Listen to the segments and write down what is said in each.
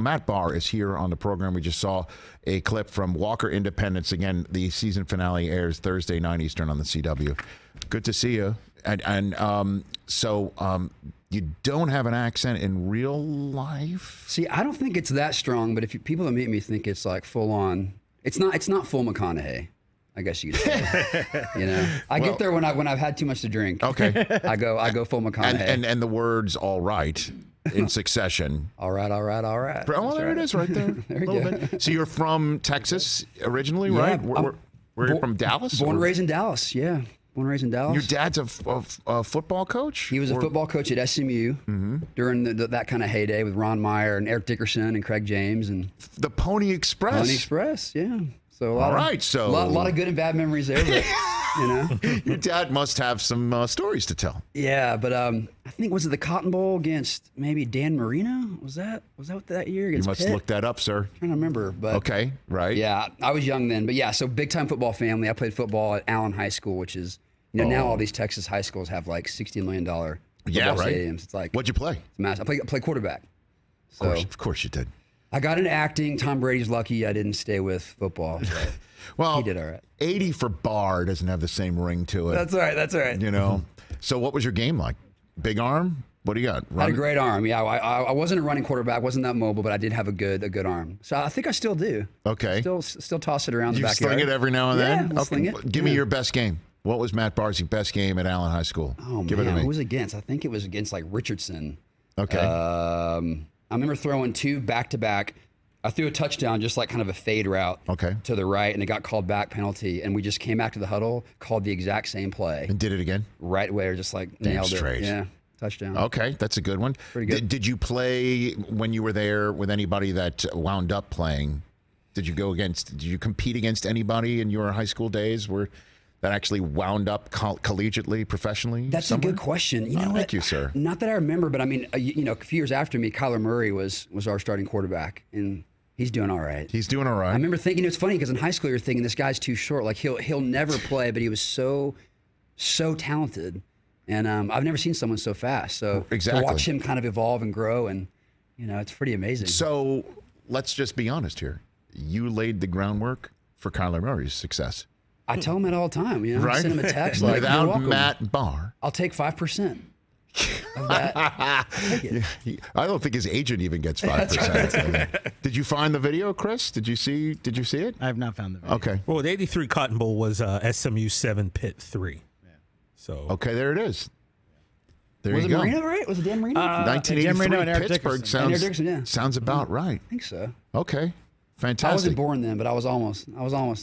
Matt Barr is here on the program. We just saw a clip from Walker Independence. Again, the season finale airs Thursday, 9 Eastern on the CW. Good to see you. So you don't have an accent in real life? See, I don't think it's that strong, but if people that meet me think it's like full on. It's not full McConaughey, I guess you could say. I get there when I've had too much to drink. Okay. I go full McConaughey. And the words "all right" in succession. All right. Oh, there it is, right there. There you go. So you're from Texas originally, Yeah, right? Were you from Dallas? Born and raised in Dallas. Yeah, born and raised in Dallas. Your dad's a football coach? He was a football coach at SMU during that kind of heyday with Ron Meyer and Eric Dickerson and Craig James and the Pony Express. Pony Express, yeah. So a lot of good and bad memories there. But, Your dad must have some stories to tell. Yeah, but I think was it the Cotton Bowl against maybe Dan Marino? Was that that year against You must Pitt? look that up, sir. I'm trying to remember, but okay, right. Yeah, I was young then, but yeah, so big time football family. I played football at Allen High School, which is now all these Texas high schools have like $60 million football stadiums. It's like what'd you play? It's massive. I played quarterback. So, of course you did. I got into acting. Tom Brady's lucky I didn't stay with football. Well, he did all right. 80 for Barr doesn't have the same ring to it. That's all right. So what was your game like? Big arm? What do you got? I had a great arm. Yeah, I wasn't a running quarterback, wasn't that mobile, but I did have a good arm. So I think I still do. Okay. Still toss it around the backyard. You sling it every now and then? Yeah, sling it. Give me your best game. What was Matt Barr's best game at Allen High School? Oh, Give man, it to me. who was it against? I think it was against like Richardson. Okay. I remember throwing two back-to-back. I threw a touchdown, just like kind of a fade route to the right, and it got called back penalty. And we just came back to the huddle, called the exact same play. And did it again? Right away, just like nailed it. Yeah, touchdown. Okay, that's a good one. Pretty good. Did you play when you were there with anybody that wound up playing? Did you compete against anybody in your high school days that actually wound up collegiately, professionally? That's somewhere? a good question. You know Thank you, sir. Not that I remember, but I mean, a few years after me, Kyler Murray was our starting quarterback, and he's doing all right. He's doing all right. I remember thinking, it's funny because in high school you're thinking this guy's too short. Like he'll never play, but he was so talented, and I've never seen someone so fast. So exactly. To watch him kind of evolve and grow, and it's pretty amazing. So let's just be honest here. You laid the groundwork for Kyler Murray's success. I tell him that all the time. Right? I send him a text like, without "You're welcome. Matt Barr, I'll take 5% of that." Take it. I don't think his agent even gets 5%. Did you find the video, Chris? Did you see it? I have not found the video. Okay. Well, the '83 Cotton Bowl was SMU 7, Pitt 3. Yeah. So okay, there it is. There was you it go. Marino, right? Was it Dan Marino? 1983 Marino and Eric Pittsburgh Dickerson. sounds about right. I think so. Okay. I Fantastic. wasn't born then, but I was almost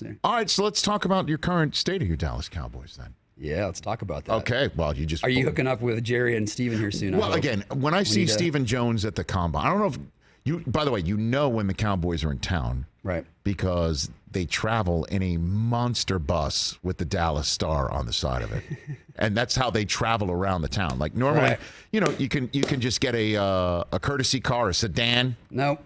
there. All right, so let's talk about your current state of your Dallas Cowboys then. Yeah, let's talk about that. Okay, well, Are you hooking up with Jerry and Steven here soon? Well, again, when I see Stephen Jones at the Combine, I don't know if you, by the way, when the Cowboys are in town. Right. Because they travel in a monster bus with the Dallas Star on the side of it. And that's how they travel around the town. Like normally, you can just get a courtesy car, a sedan. No.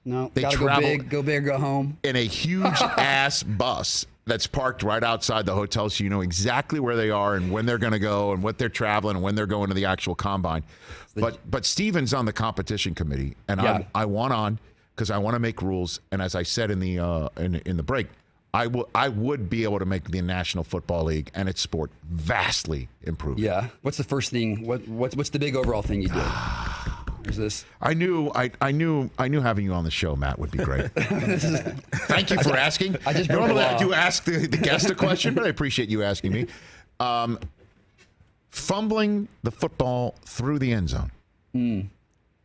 They gotta travel go big, go home. in a huge ass bus that's parked right outside the hotel, so you know exactly where they are and when they're going to go and what they're traveling and when they're going to the actual combine. But Steven's on the competition committee, and I want on because I want to make rules. And as I said in the break, I would be able to make the National Football League and its sport vastly improved. Yeah. What's the first thing? What's the big overall thing you did? Is this? I knew having you on the show, Matt, would be great. Thank you for asking. Normally I do ask the guest a question, but I appreciate you asking me. Fumbling the football through the end zone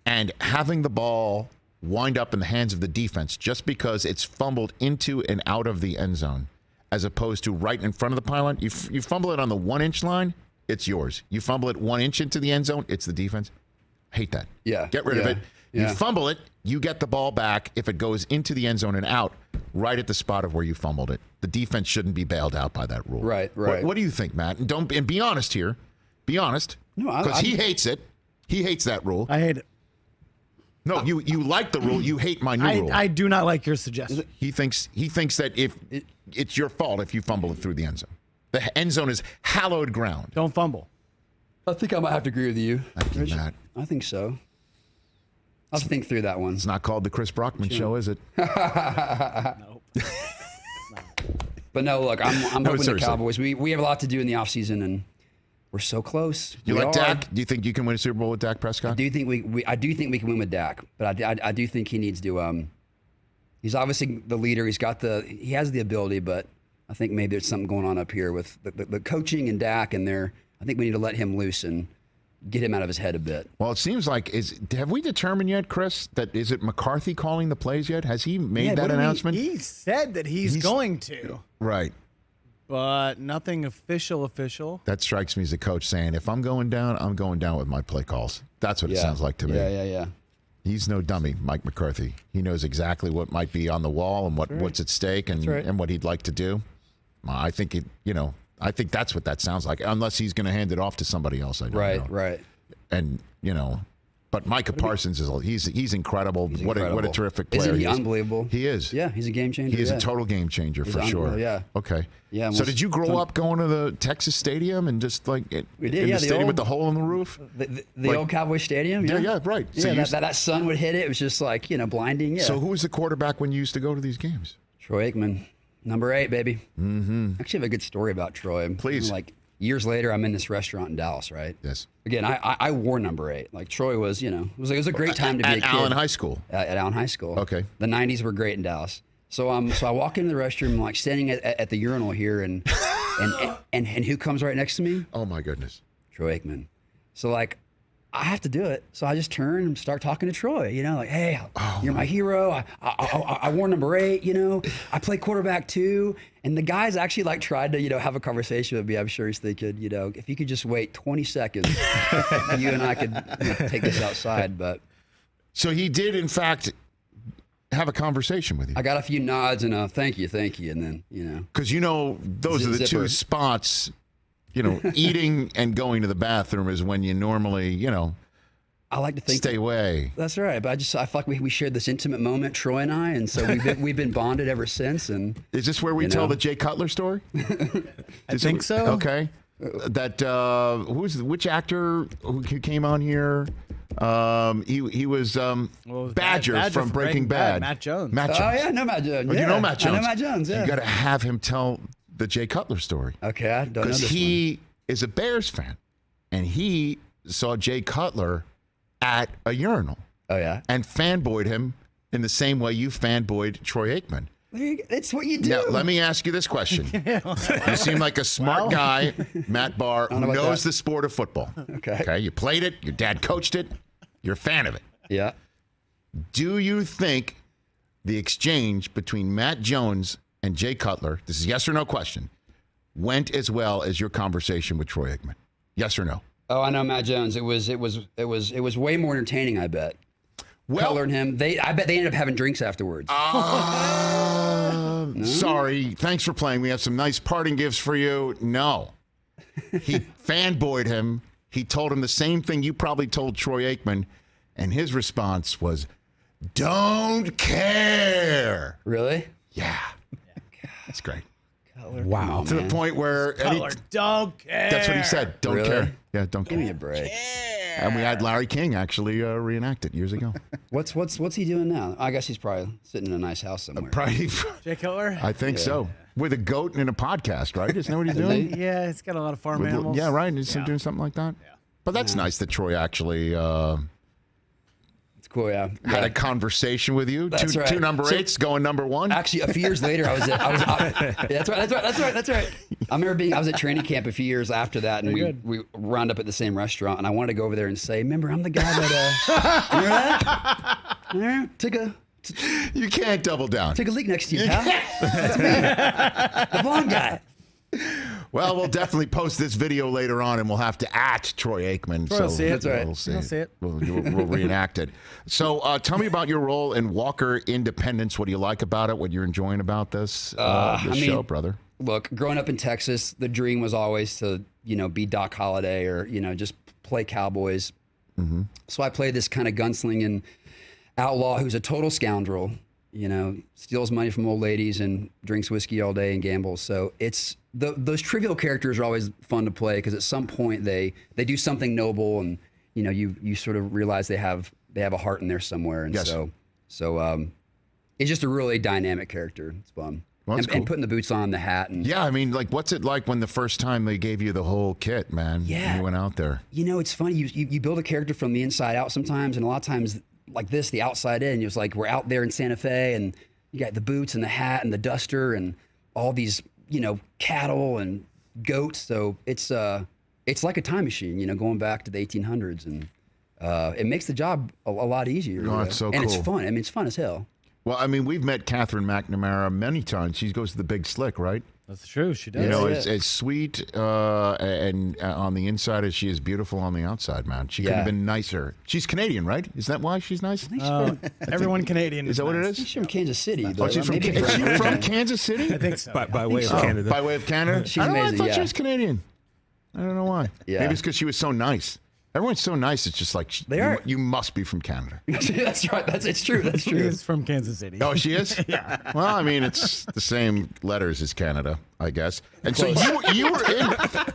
and having the ball wind up in the hands of the defense just because it's fumbled into and out of the end zone, as opposed to right in front of the pylon. You fumble it on the 1-inch line, it's yours. You fumble it 1 inch into the end zone, it's the defense. Hate that. Yeah. Get rid of it. Yeah. You fumble it, you get the ball back if it goes into the end zone and out, right at the spot of where you fumbled it. The defense shouldn't be bailed out by that rule. Right. What do you think, Matt? And be honest here. Be honest. No, because he hates it. He hates that rule. I hate it. No, you like the rule. You hate my new rule. I do not like your suggestion. He thinks that if it's your fault if you fumble it through the end zone. The end zone is hallowed ground. Don't fumble. I think I might have to agree with you. Thank you, Matt. I think so. I'll think through that one. It's not called the Chris Brockman Show, is it? Nope. But no, look, I'm hoping the seriously. Cowboys. We have a lot to do in the offseason, and we're so close. You We like are. Dak? Do you think you can win a Super Bowl with Dak Prescott? I do think I do think we can win with Dak, but I do think he needs to. He's obviously the leader. He has the ability, but I think maybe there's something going on up here with the coaching and Dak, and I think we need to let him loose and get him out of his head a bit. Well, it seems like have we determined yet, Chris, that is it McCarthy calling the plays yet? Has he made that announcement? He said that he's going to, Right. but nothing official. That strikes me as a coach saying, if I'm going down, I'm going down with my play calls. That's what it sounds like to me. Yeah. He's no dummy, Mike McCarthy. He knows exactly what might be on the wall and what's at stake and what he'd like to do. I think I think that's what that sounds like, unless he's going to hand it off to somebody else. I don't know. Right. And but Micah Parsons he's incredible. He's What a incredible. terrific player. Isn't he unbelievable? He is. Yeah, he's a game changer. He is a total game changer for sure. Yeah. Okay. Yeah, So did you grow up going to the Texas Stadium and just like We did, in yeah, the the stadium old- with the hole in the roof? The old Cowboy Stadium. Yeah, right. So Yeah, that sun would hit it. It was just like blinding. Yeah. So who was the quarterback when you used to go to these games? Troy Aikman, number 8, baby. Mm-hmm. Actually, I have a good story about Troy. Please. Like years later, I'm in this restaurant in Dallas, right? Yes. Again, I wore number 8. Like Troy was, it was a great time to be a At kid. Allen High School. At Allen High School. Okay. The 90s were great in Dallas. So I walk into the restroom, I'm like standing at the urinal here, and who comes right next to me? Oh my goodness. Troy Aikman. So like, I have to do it. So I just turn and start talking to Troy. Like, hey, you're my hero. I wore number 8. I play quarterback too. And the guys actually like tried to have a conversation with me. I'm sure he's thinking, if you could just wait 20 seconds, you and I could take this outside. But So he did, in fact, have a conversation with you. I got a few nods and a thank you, and then Because those are the Zipper. two spots. Eating and going to the bathroom is when you normally, I like to think stay away. That's right. But I feel like we shared this intimate moment, Troy and I, and so we've been bonded ever since. And Is this where we tell the Jay Cutler story? I think so. Okay. That which actor who came on here? He was Badger from Breaking Bad. Matt Jones. Matt Jones. Oh yeah, I know Matt Jones. Oh, Yeah. you know Matt Jones. I know Matt Jones. Yeah. You got to have him tell the Jay Cutler story Okay, I don't know because this he is a Bears fan, and he saw Jay Cutler at a urinal one. Oh yeah. and fanboyed him in the same way you fanboyed Troy Aikman. It's what you do. Now, let me ask you this question. You seem like a smart guy, Matt Barr, who know about knows that. the sport of football. Okay. You played it. Your dad coached it. You're a fan of it. Yeah. Do you think the exchange between Matt Jones and Jay Cutler, this is yes or no question, went as well as your conversation with Troy Aikman? Yes or no? Oh, I know Matt Jones. It was way more entertaining. I bet. Well, Cutler and him. I bet they ended up having drinks afterwards. Sorry. Thanks for playing. We have some nice parting gifts for you. No. He fanboyed him. He told him the same thing you probably told Troy Aikman, and his response was, "Don't care." Really? Yeah. That's great. Wow. To the point where Cutler, don't care. that's what he said. Don't Really? care. Yeah, don't Give me care. a break. And we had Larry King actually reenact it years ago. What's he doing now? I guess he's probably sitting in a nice house somewhere. Probably, Jay Cutler? I think so. With a goat and a podcast, right? Isn't that what he's Is doing? he? Yeah, it's got a lot of farm animals. Yeah, right. Is he doing something like that? Yeah. But that's nice that Troy actually It's cool, yeah. had Yeah. a conversation with you. That's Two right. number So- 8s going number 1. Actually, a few years later, yeah, that's right. I remember I was at training camp a few years after that, and we wound up at the same restaurant, and I wanted to go over there and say, remember, I'm the guy that, remember that? Yeah, You can't double down. took a leak next to you, pal. That's me. The blonde guy. Well, we'll definitely post this video later on, and we'll have to at Troy Aikman. Troy will see it. That's right. We'll see He'll it. see it. We'll reenact it. So tell me about your role in Walker Independence. What do you like about it? What you're enjoying about this show, brother? Look, growing up in Texas, the dream was always to, be Doc Holliday or, just play Cowboys. Mm-hmm. So I played this kind of gunslinging outlaw who's a total scoundrel, steals money from old ladies and drinks whiskey all day and gambles. So it's those trivial characters are always fun to play because at some point they do something noble and, you sort of realize they have they have a heart in there somewhere, and Yes. so it's just a really dynamic character. It's fun. Well, that's and cool. putting the boots on, the hat, and Yeah, I mean, like, what's it like when the first time they gave you the whole kit, man? Yeah. And you went out there. you know, it's funny. You build a character from the inside out sometimes, and a lot of times like this, the outside in. It's like we're out there in Santa Fe, and you got the boots and the hat and the duster and all these, you know, cattle and goats. So it's like a time machine, you know, going back to the 1800s, and it makes the job a lot easier. Oh, it's so and cool. it's fun. I mean, it's fun as hell. Well, I mean, we've met Catherine McNamara many times. She goes to the Big Slick, right? That's true. She does. You know, Yeah. it's sweet, and on the inside, as she is beautiful on the outside, man. She couldn't have Yeah. been nicer. She's Canadian, right? Is that why she's nice? Everyone Canadian. Is that what it nice. is? She's from Kansas City. Oh, But she's from, maybe is she from Kansas City? I think so. By way of so. Canada. By way of Canada? She's I don't know, amazing, I thought she yeah. was Canadian. I don't know why. Yeah. Maybe it's because she was so nice. Everyone's so nice. It's just like They are. You must be from Canada. That's right. It's true. That's She true. is from Kansas City. Oh, she is. Yeah. Well, I mean, it's the same letters as Canada, I guess. And Close. so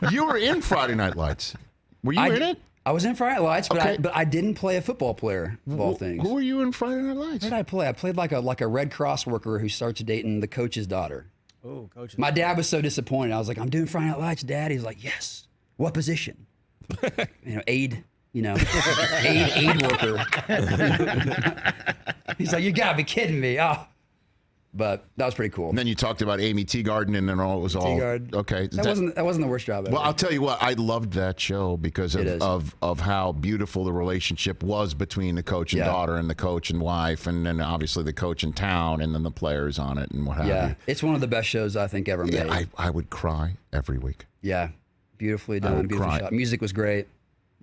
you were in Friday Night Lights. Were you in it? I was in Friday Night Lights, but Okay. I didn't play a football player of all things. Who were you in Friday Night Lights? Where did I play? I played like a Red Cross worker who starts dating the coach's daughter. Oh, coach. My dad was so disappointed. I was like, I'm doing Friday Night Lights, Dad. He's like, yes. What position? You know, aid. You know, aid worker. He's like, you gotta be kidding me. Oh, but that was pretty cool. And then you talked about Amy Teagarden, and then it was all Teagarden. okay. That wasn't the worst job ever. Well, I'll tell you what, I loved that show because It is. of how beautiful the relationship was between the coach and Yeah. daughter and the coach and wife, and then obviously the coach in town, and then the players on it and what have yeah, you. it's one of the best shows I think ever made. Yeah, I would cry every week. Yeah, beautifully done, would beautifully cry. shot. Music was great.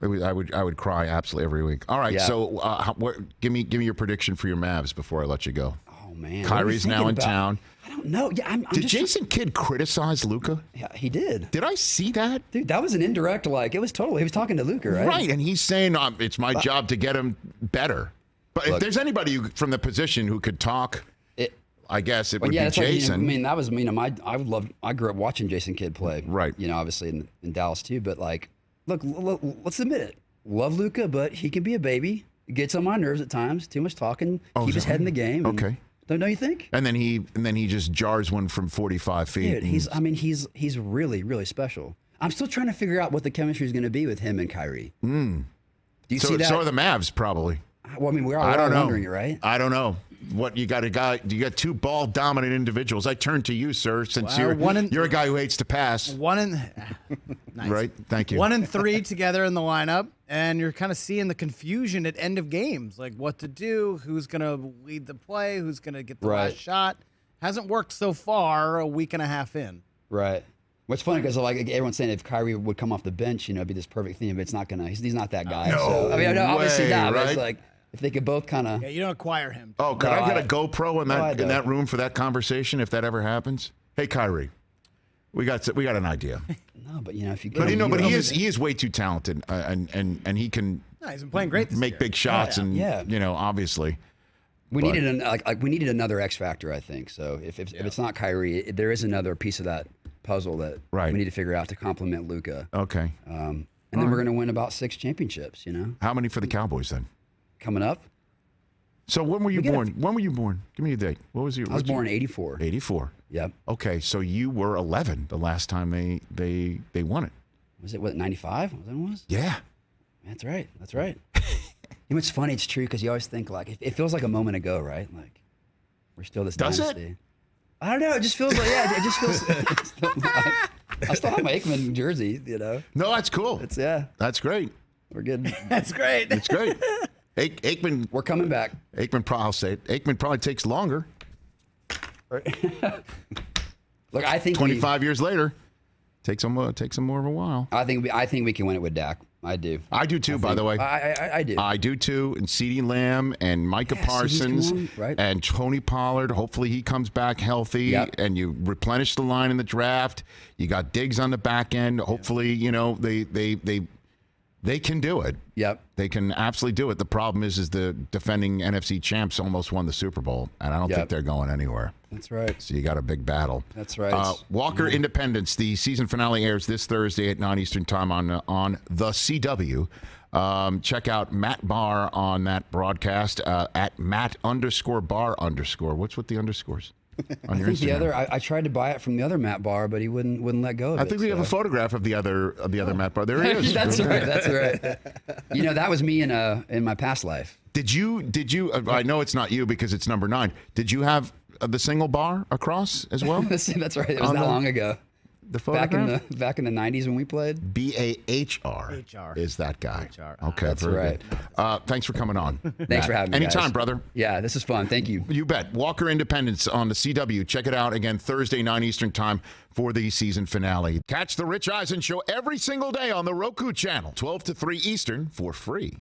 I would cry absolutely every week. All right, Yeah. so give me your prediction for your Mavs before I let you go. Oh man, Kyrie's what are you now in thinking about? town. I don't know. Yeah, I'm Did just, Jason Kidd criticize Luka? Yeah, he did. Did I see that? Dude, that was an indirect, like, it was totally, he was talking to Luka, right? Right, and he's saying it's my job to get him better. But if Look. there's anybody from the position who could talk, I guess it would Yeah, be that's like, Jason. I mean, that was, I grew up watching Jason Kidd play. Right. You know, obviously in Dallas too, but like, look, let's admit it. Love Luka, but he can be a baby. It gets on my nerves at times. Too much talking. Keep his head in the game. and- Okay. Don't you think? And then he just jars one from 45 feet. Dude, he's really, really special. I'm still trying to figure out what the chemistry is going to be with him and Kyrie. Do you see that? So are the Mavs probably. Well, I mean, we're I all don't know. wondering it, right? I don't know. What you got you got two ball dominant individuals. I turn to you, sir, since Well, you're a guy who hates to pass. Nice. Right? Thank you. 1 and 3 together in the lineup, and you're kind of seeing the confusion at end of games, like what to do, who's going to lead the play, who's going to get the Right. last shot. Hasn't worked so far. A week and a half in. Right. What's funny because like everyone's saying if Kyrie would come off the bench, you know, it'd be this perfect thing, but it's not gonna. He's not that guy. No so, I mean, no, obviously way, not. But it's right? like if they could both kind of. Yeah, you don't acquire him. Oh, could No, I get I- a GoPro in No, I that don't. room for that conversation if that ever happens? Hey, Kyrie, we got an idea. No, but you know if you. But could, he is way too talented, and he can No, he's been playing great this make year. big shots, and Yeah. you know, obviously. We needed we needed another X factor, I think. So if it's not Kyrie, there is another piece of that puzzle that Right. we need to figure out to complement Luka. Okay. And then we're gonna win about 6 championships. You know, How many for the Cowboys then? coming up. So when were you get a- born? When were you born? Give me a date. What was your? I was born in '84. 84. Yep. Okay, so you were 11 the last time they won it. Was it 95? Was that what it was? Yeah. That's right. That's right. You know, it's funny. It's true because you always think like it feels like a moment ago, right? Like we're still this Does it? dynasty. I don't know. It just feels like it just feels. I still have my Aikman jersey. You know, No, that's cool. it's That's great. we're good. That's great. It's great. Aikman. We're coming back. I'll say it. Aikman probably takes longer. Look, I think 25 years later, takes them more of a while. I think we can win it with Dak. I do. I do too, by the way. I do. I do too. And CeeDee Lamb and Micah Yeah, CeeDee's Parsons come on, right. and Tony Pollard. Hopefully he comes back healthy. Yep. And you replenish the line in the draft. You got Diggs on the back end. Hopefully, you know, they can do it. Yep. They can absolutely do it. The problem is the defending NFC champs almost won the Super Bowl, and I don't Yep. think they're going anywhere. That's right. So you got a big battle. That's right. Walker Independence. The season finale airs this Thursday at 9 Eastern time on the CW. Check out Matt Barr on that broadcast at Matt_Barr_. What's with the underscores on your think the Instagram? other, I tried to buy it from the other Matt Barr, but he wouldn't let go of it. I think we have a photograph of the other Matt Barr. There he is. That's right. That's right. You know, that was me in my past life. Did you? I know it's not you because it's number 9. Did you have the single bar across as well? That's right. It was that long ago. The photograph? Back in the 90s when we played. BAHR is that guy. HR. Okay, That's very right. good. Thanks for coming on. Thanks for having me. Anytime, guys. brother. Yeah, this is fun. Thank you. You bet. Walker Independence on the CW. Check it out again Thursday, 9 Eastern time for the season finale. Catch the Rich Eisen Show every single day on the Roku channel, 12 to 3 Eastern for free.